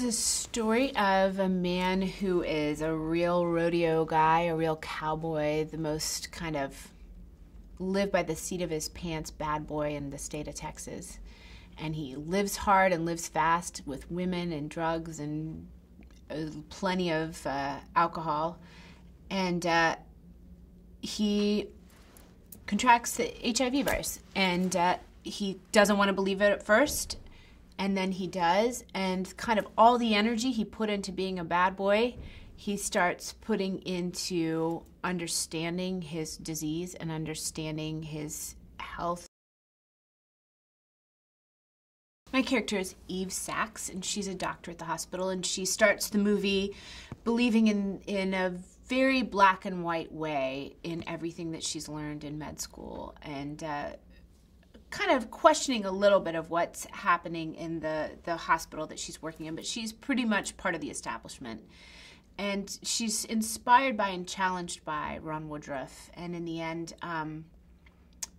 is a story of a man who is a real rodeo guy, a real cowboy, the most kind of live by the seat of his pants bad boy in the state of Texas. And he lives hard and lives fast with women and drugs and plenty of alcohol. And he contracts the HIV virus. And he doesn't want to believe it at first. And then he does, and kind of all the energy he put into being a bad boy, he starts putting into understanding his disease and understanding his health. My character is Eve Sachs, and she's a doctor at the hospital, and she starts the movie believing in a very black and white way in everything that she's learned in med school, and kind of questioning a little bit of what's happening in the hospital that she's working in, but she's pretty much part of the establishment. And she's inspired by and challenged by Ron Woodruff, and in the end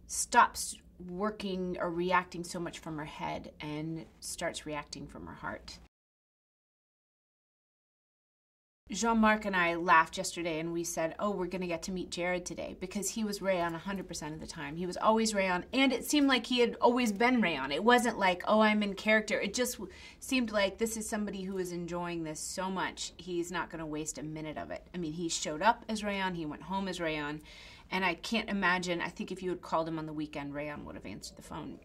stops working or reacting so much from her head and starts reacting from her heart. Jean-Marc and I laughed yesterday and we said, oh, we're going to get to meet Jared today, because he was Rayon 100% of the time. He was always Rayon, and it seemed like he had always been Rayon. It wasn't like, oh, I'm in character. It just seemed like this is somebody who is enjoying this so much, he's not going to waste a minute of it. I mean, he showed up as Rayon, he went home as Rayon, and I can't imagine, I think if you had called him on the weekend, Rayon would have answered the phone.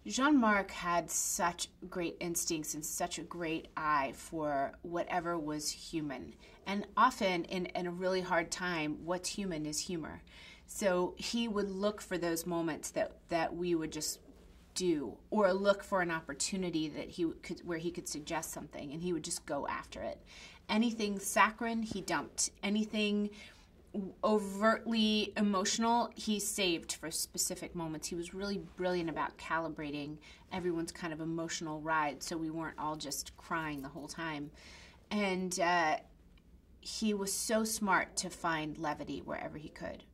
Jean-Marc had such great instincts and such a great eye for whatever was human. And often in a really hard time, what's human is humor. So he would look for those moments that we would just do, or look for an opportunity that where he could suggest something, and he would just go after it. Anything saccharine, he dumped. Anything overtly emotional, he saved for specific moments. He was really brilliant about calibrating everyone's kind of emotional ride so we weren't all just crying the whole time. And he was so smart to find levity wherever he could.